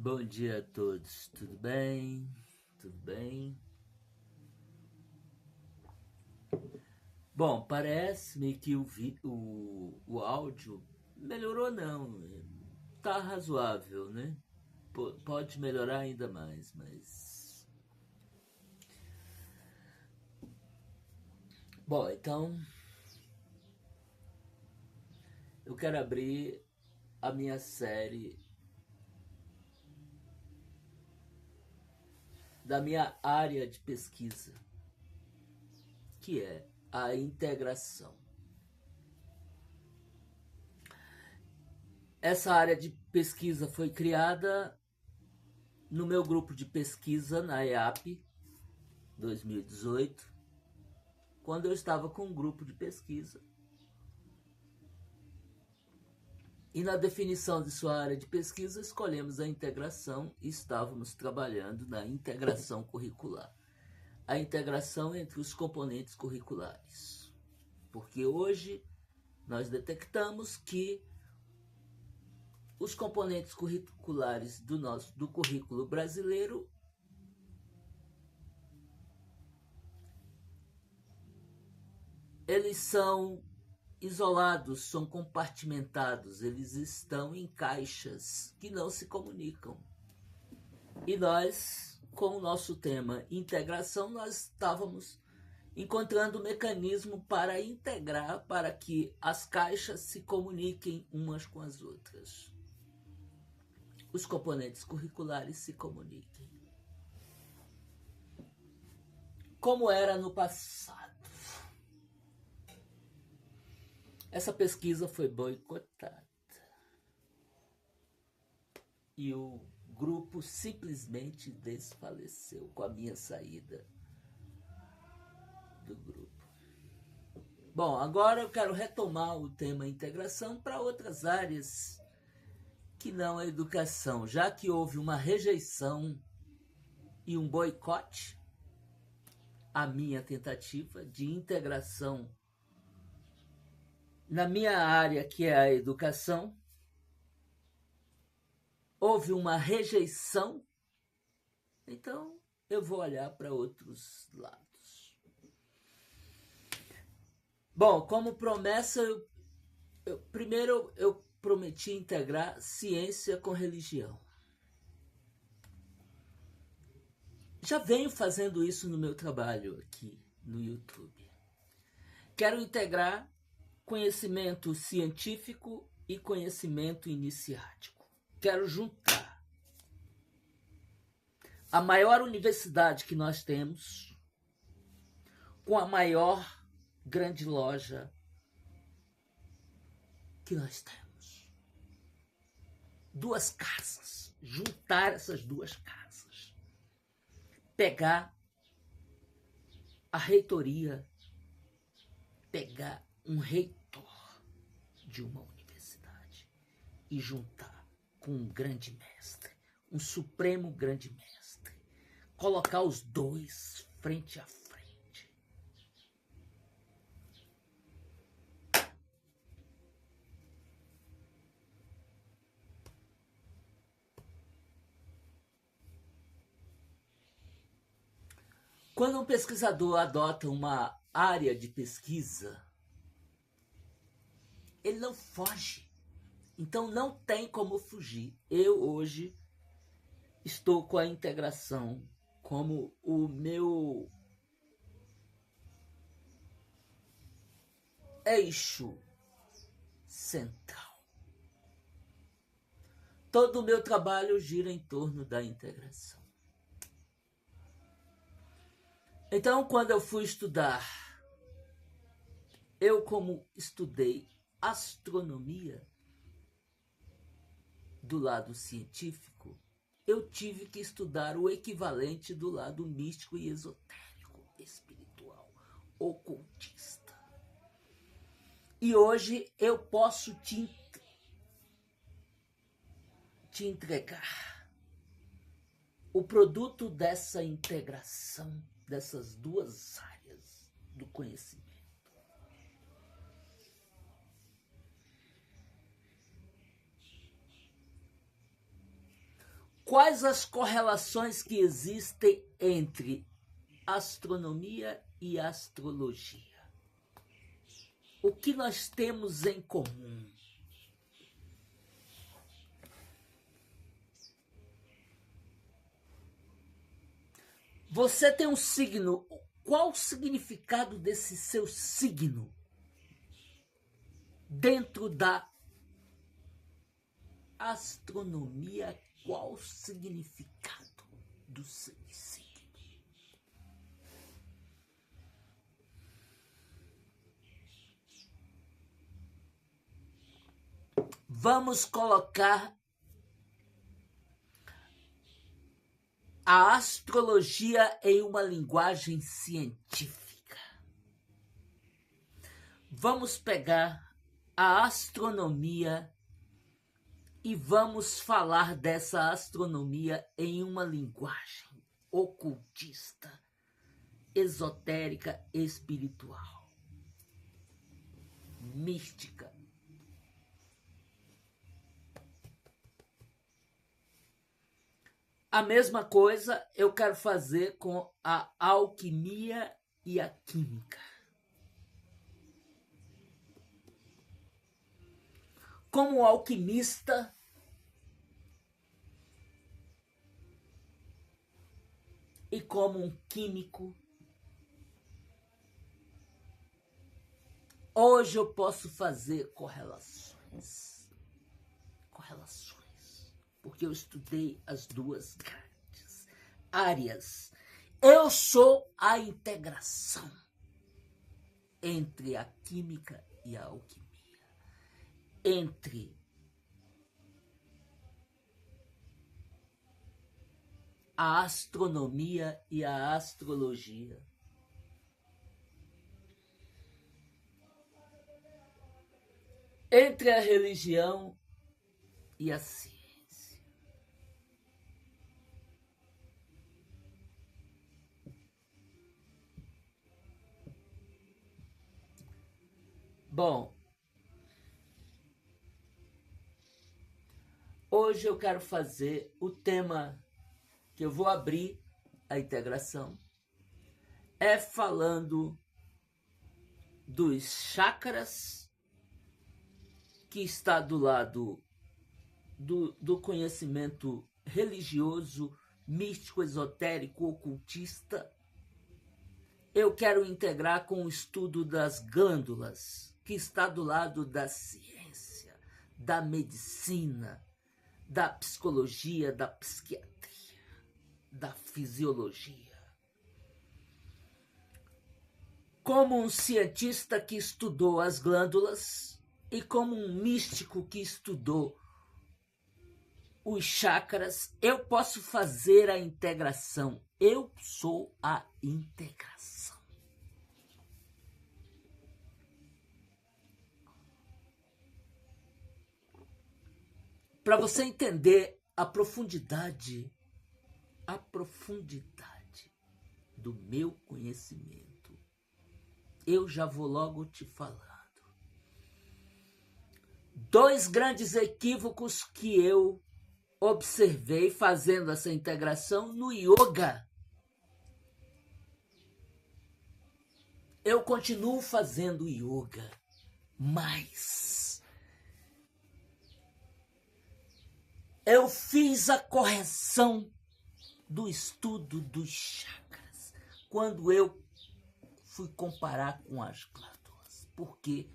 Bom dia a todos, tudo bem? Tudo bem? Bom, parece-me que o áudio melhorou não, tá razoável, né? Pode melhorar ainda mais, mas... Bom, então eu quero abrir a minha série da minha área de pesquisa, que é a integração. Essa área de pesquisa foi criada no meu grupo de pesquisa na EAP 2018, quando eu estava com um grupo de pesquisa. E na definição de sua área de pesquisa, escolhemos a integração e estávamos trabalhando na integração curricular. A integração entre os componentes curriculares. Porque hoje nós detectamos que os componentes curriculares do currículo brasileiro eles são isolados, são compartimentados, eles estão em caixas que não se comunicam. E nós, com o nosso tema integração, nós estávamos encontrando um mecanismo para integrar, para que as caixas se comuniquem umas com as outras. Os componentes curriculares se comuniquem. Como era no passado. Essa pesquisa foi boicotada. E o grupo simplesmente desfaleceu com a minha saída do grupo. Bom, agora eu quero retomar o tema integração para outras áreas que não a educação, já que houve uma rejeição e um boicote à minha tentativa de integração na minha área, que é a educação. Houve uma rejeição, então eu vou olhar para outros lados. Bom, como promessa, primeiro eu prometi integrar ciência com religião. Já venho fazendo isso no meu trabalho aqui no YouTube. Quero integrar conhecimento científico e conhecimento iniciático. Quero juntar a maior universidade que nós temos com a maior grande loja que nós temos. Duas casas. Juntar essas duas casas. Pegar a reitoria, pegar um reitor de uma universidade e juntar com um grande mestre, um supremo grande mestre, colocar os dois frente a frente. Quando um pesquisador adota uma área de pesquisa, ele não foge. Então não tem como fugir. Eu hoje estou com a integração como o meu eixo central. Todo o meu trabalho gira em torno da integração. Então, quando eu fui estudar, eu como estudei astronomia do lado científico, eu tive que estudar o equivalente do lado místico e esotérico, espiritual, ocultista. E hoje eu posso te entregar o produto dessa integração dessas duas áreas do conhecimento. quais as correlações que existem entre astronomia e astrologia? O que nós temos em comum? Você tem um signo. Qual o significado desse seu signo dentro da astronomia? Qual o significado do seu signo? Vamos colocar a astrologia em uma linguagem científica. Vamos pegar a astronomia e vamos falar dessa astronomia em uma linguagem ocultista, esotérica, espiritual, mística. A mesma coisa eu quero fazer com a alquimia e a química. Como alquimista, e como um químico, hoje eu posso fazer correlações. Porque eu estudei as duas grandes áreas. Eu sou a integração entre a química e a alquimia, entre a astronomia e a astrologia. Entre a religião e a ciência. Bom, hoje eu quero fazer o tema que eu vou abrir a integração, é falando dos chakras, que está do lado do conhecimento religioso, místico, esotérico, ocultista. Eu quero integrar com o estudo das glândulas, que está do lado da ciência, da medicina, da psicologia, da psiquiatria, da fisiologia. Como um cientista que estudou as glândulas e como um místico que estudou os chakras, eu posso fazer a integração. Eu sou a integração. Para você entender a profundidade do meu conhecimento, eu já vou logo te falando. 2 grandes equívocos que eu observei fazendo essa integração no yoga. Eu continuo fazendo yoga, mas eu fiz a correção do estudo dos chakras quando eu fui comparar com as glândulas. Porque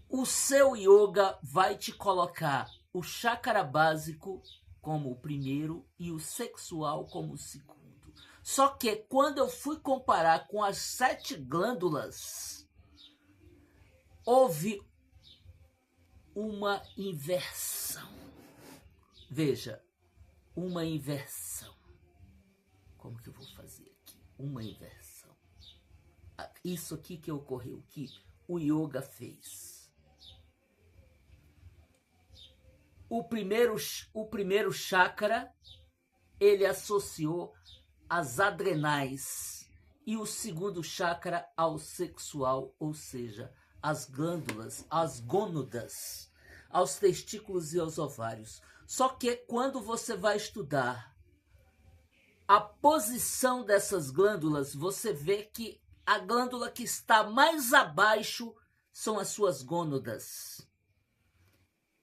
o seu yoga vai te colocar o chakra básico como o primeiro e o sexual como o segundo. Só que quando eu fui comparar com as 7 glândulas, houve uma inversão. Veja, uma inversão. Como que eu vou fazer aqui? Uma inversão. Isso aqui que ocorreu, que o yoga fez. O primeiro chakra, ele associou as adrenais e o segundo chakra ao sexual, ou seja, as glândulas, as gônadas. aos testículos e aos ovários. Só que quando você vai estudar a posição dessas glândulas, você vê que a glândula que está mais abaixo são as suas gônadas.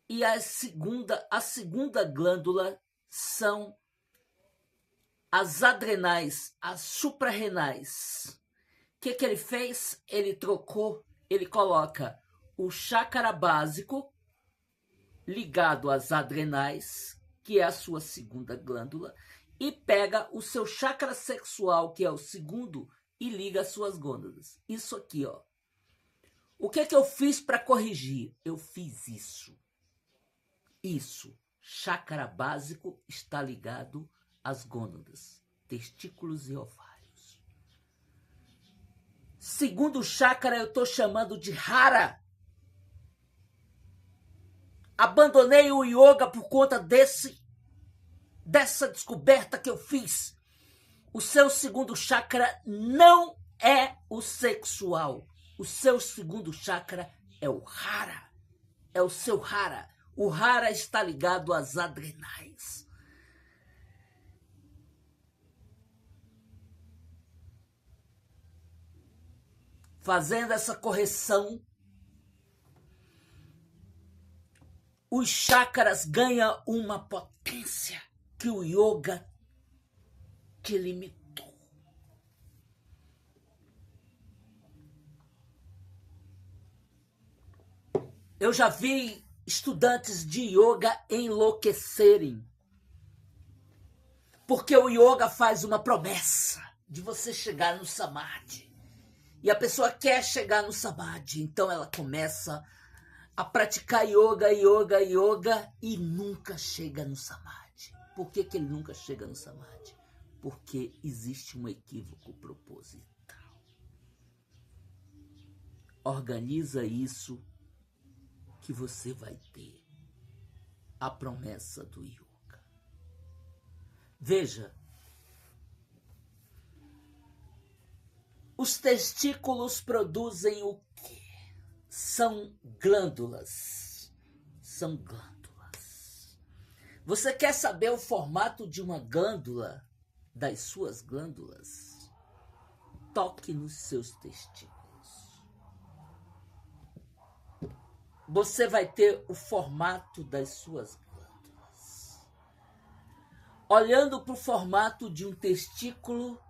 E a segunda glândula são as adrenais, as suprarrenais. O que ele fez? Ele coloca o chácara básico ligado às adrenais, que é a sua segunda glândula, e pega o seu chácara sexual, que é o segundo, e liga às suas gônadas. Isso aqui, ó. O que eu fiz para corrigir? Eu fiz isso. Isso. Chácara básico está ligado às gônadas, testículos e ovários. Segundo chácara, eu estou chamando de Hara. Abandonei o yoga por conta dessa descoberta que eu fiz. O seu segundo chakra não é o sexual. O seu segundo chakra é o Hara. É o seu Hara. O Hara está ligado às adrenais. Fazendo essa correção, os chakras ganham uma potência que o yoga te limitou. Eu já vi estudantes de yoga enlouquecerem, porque o yoga faz uma promessa de você chegar no samadhi. E a pessoa quer chegar no samadhi, então ela começa a praticar yoga e nunca chega no samadhi. Por que ele nunca chega no samadhi? Porque existe um equívoco proposital. Organiza isso que você vai ter a promessa do yoga. Veja, os testículos produzem o quê? São glândulas. São glândulas. Você quer saber o formato de uma glândula, das suas glândulas? Toque nos seus testículos. Você vai ter o formato das suas glândulas. Olhando para o formato de um testículo,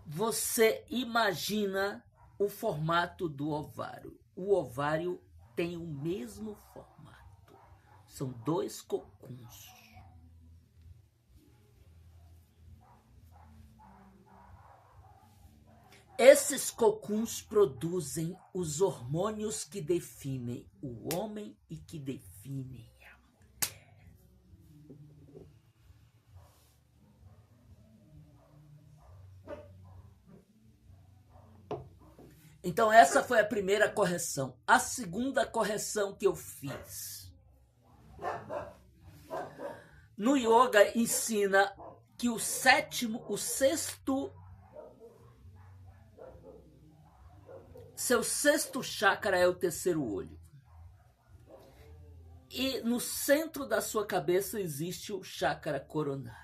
você imagina o formato do ovário. O ovário tem o mesmo formato. São dois cocuns. Esses cocuns produzem os hormônios que definem o homem e que definem a mulher. Então essa foi a primeira correção. A segunda correção que eu fiz. No yoga ensina que o sexto seu sexto chakra é o terceiro olho. E no centro da sua cabeça existe o chakra coronário.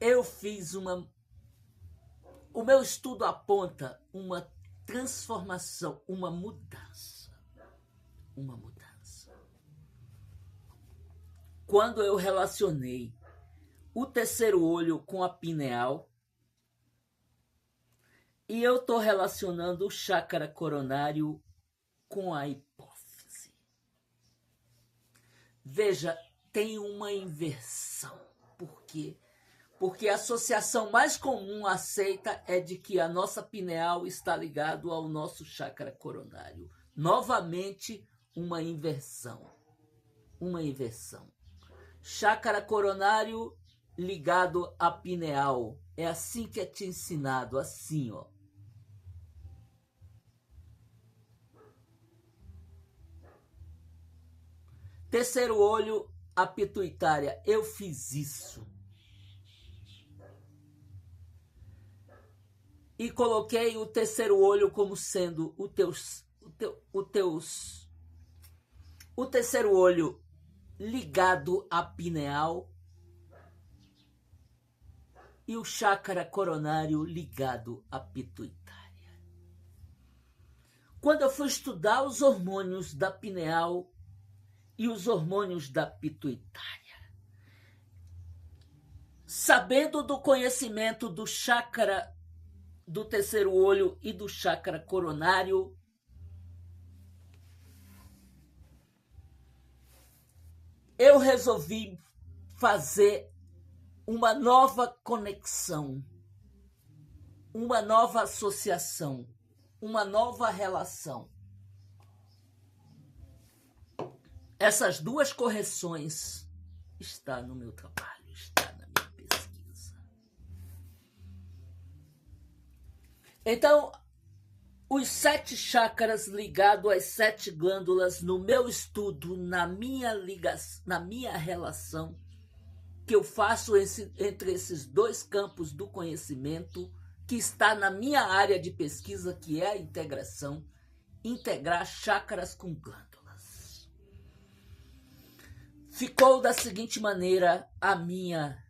Eu fiz o meu estudo aponta uma transformação, uma mudança. Uma mudança. Quando eu relacionei o terceiro olho com a pineal, e eu estou relacionando o chakra coronário com a hipófise. Veja, tem uma inversão. Por quê? Porque a associação mais comum aceita é de que a nossa pineal está ligado ao nosso chakra coronário. Novamente, uma inversão. Uma inversão. Chakra coronário ligado à pineal. É assim que é te ensinado, assim, ó. Terceiro olho a pituitária. Eu fiz isso. E coloquei o terceiro olho como sendo o terceiro olho ligado à pineal e o chácara coronário ligado à pituitária. Quando eu fui estudar os hormônios da pineal e os hormônios da pituitária, sabendo do conhecimento do chácara do terceiro olho e do chácara coronário, eu resolvi fazer uma nova conexão, uma nova associação, uma nova relação. Essas duas correções estão no meu trabalho, está na minha pesquisa. Então, os 7 chácaras ligados às 7 glândulas no meu estudo, na minha relação que eu faço entre esses dois campos do conhecimento, que está na minha área de pesquisa, que é a integração, integrar chácaras com glândulas. Ficou da seguinte maneira a minha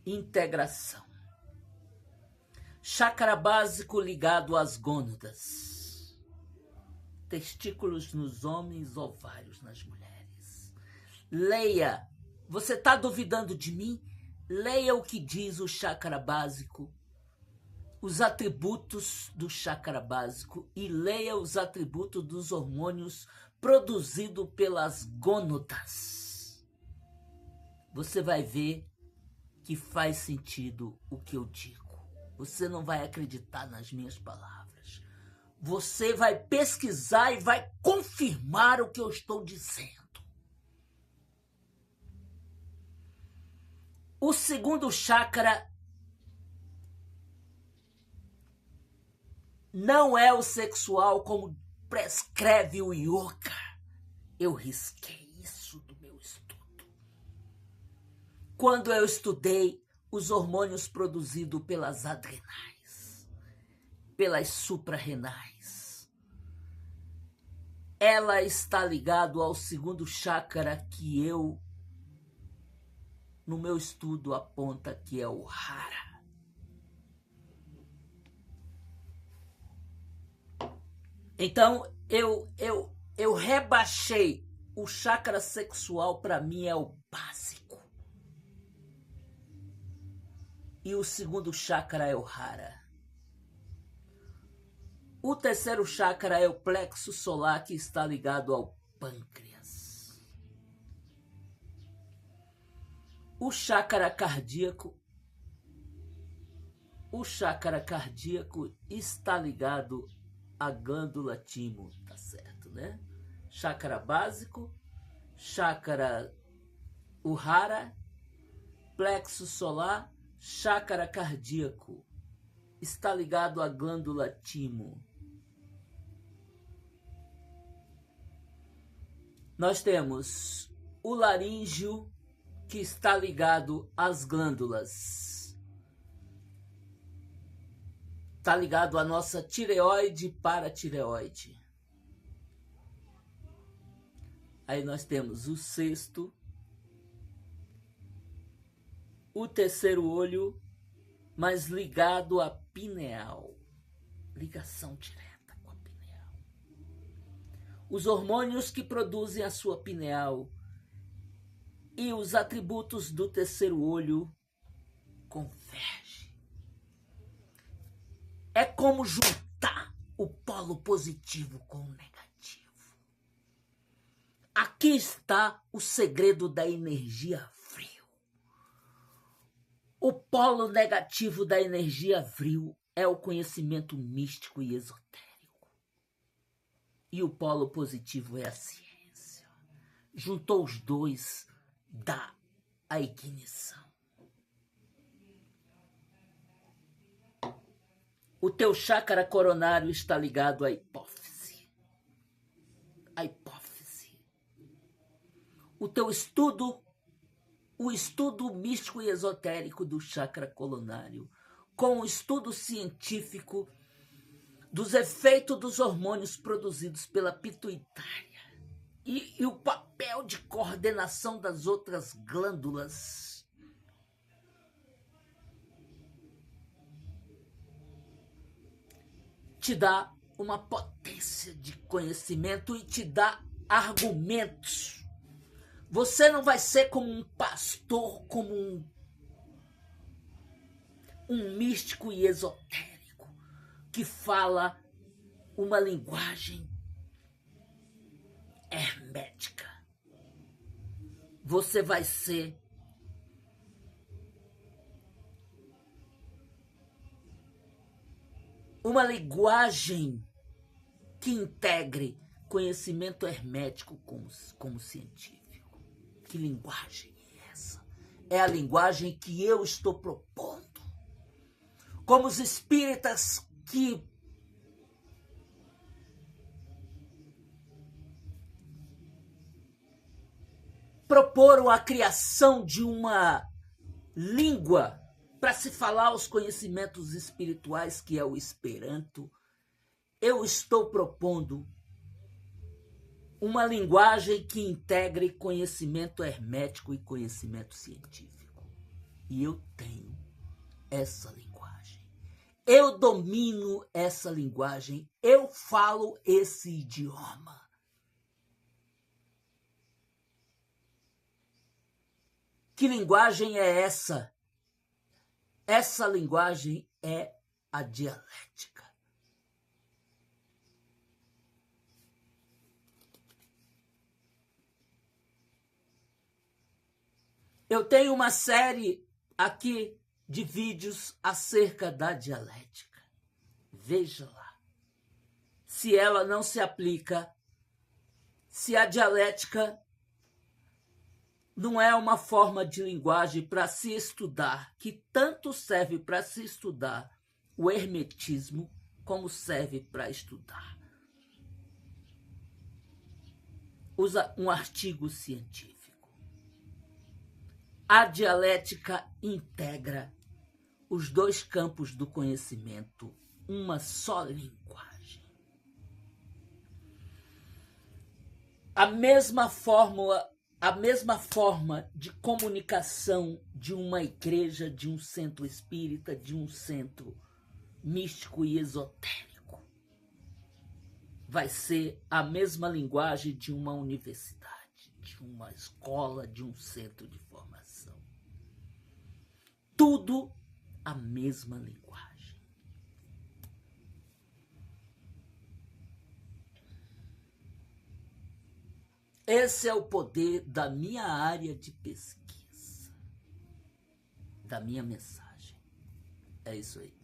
integração. Chácara básico ligado às gônadas. Testículos nos homens, ovários nas mulheres. Leia. Você está duvidando de mim? Leia o que diz o chácara básico, os atributos do chácara básico e leia os atributos dos hormônios produzidos pelas gônadas. Você vai ver que faz sentido o que eu digo. Você não vai acreditar nas minhas palavras. Você vai pesquisar e vai confirmar o que eu estou dizendo. O segundo chácara não é o sexual como prescreve o yoga. Eu risquei isso do meu estudo. Quando eu estudei os hormônios produzidos pelas adrenais, pelas suprarrenais, ela está ligada ao segundo chácara que eu, no meu estudo, aponta que é o Hara. Então, eu rebaixei o chácara sexual, para mim é o básico. E o segundo chácara é o Hara. O terceiro chácara é o plexo solar, que está ligado ao pâncreas. O chácara cardíaco está ligado à glândula timo, tá certo, né? Chácara básico, chácara Uhara, plexo solar, chácara cardíaco está ligado à glândula timo. Nós temos o laríngeo, que está ligado às glândulas. Está ligado à nossa tireoide e paratireoide. Aí nós temos o sexto, o terceiro olho, mas ligado à pineal. Ligação direta com a pineal. Os hormônios que produzem a sua pineal e os atributos do terceiro olho convergem. É como juntar o polo positivo com o negativo. Aqui está o segredo da energia frio. O polo negativo da energia frio é o conhecimento místico e esotérico. E o polo positivo é a ciência. Juntou os dois, dá a ignição. O teu chácara coronário está ligado à hipófise. A hipófise. o teu estudo, o estudo místico e esotérico do chakra coronário, com o estudo científico dos efeitos dos hormônios produzidos pela pituitária e o papel de coordenação das outras glândulas, te dá uma potência de conhecimento e te dá argumentos. Você não vai ser como um pastor, como um místico e esotérico que fala uma linguagem hermética. Você vai ser uma linguagem que integre conhecimento hermético como científico. Que linguagem é essa? É a linguagem que eu estou propondo. Como os espíritas que proporam a criação de uma língua para se falar os conhecimentos espirituais, que é o Esperanto, eu estou propondo uma linguagem que integre conhecimento hermético e conhecimento científico. E eu tenho essa linguagem. Eu domino essa linguagem. Eu falo esse idioma. Que linguagem é essa? Essa linguagem é a dialética. Eu tenho uma série aqui de vídeos acerca da dialética. Veja lá. Se ela não se aplica, se a dialética não é uma forma de linguagem para se estudar, que tanto serve para se estudar o hermetismo, como serve para estudar um artigo científico. A dialética integra os dois campos do conhecimento, uma só linguagem. A mesma forma de comunicação de uma igreja, de um centro espírita, de um centro místico e esotérico, vai ser a mesma linguagem de uma universidade, de uma escola, de um centro de formação. Tudo a mesma linguagem. Esse é o poder da minha área de pesquisa, da minha mensagem. É isso aí.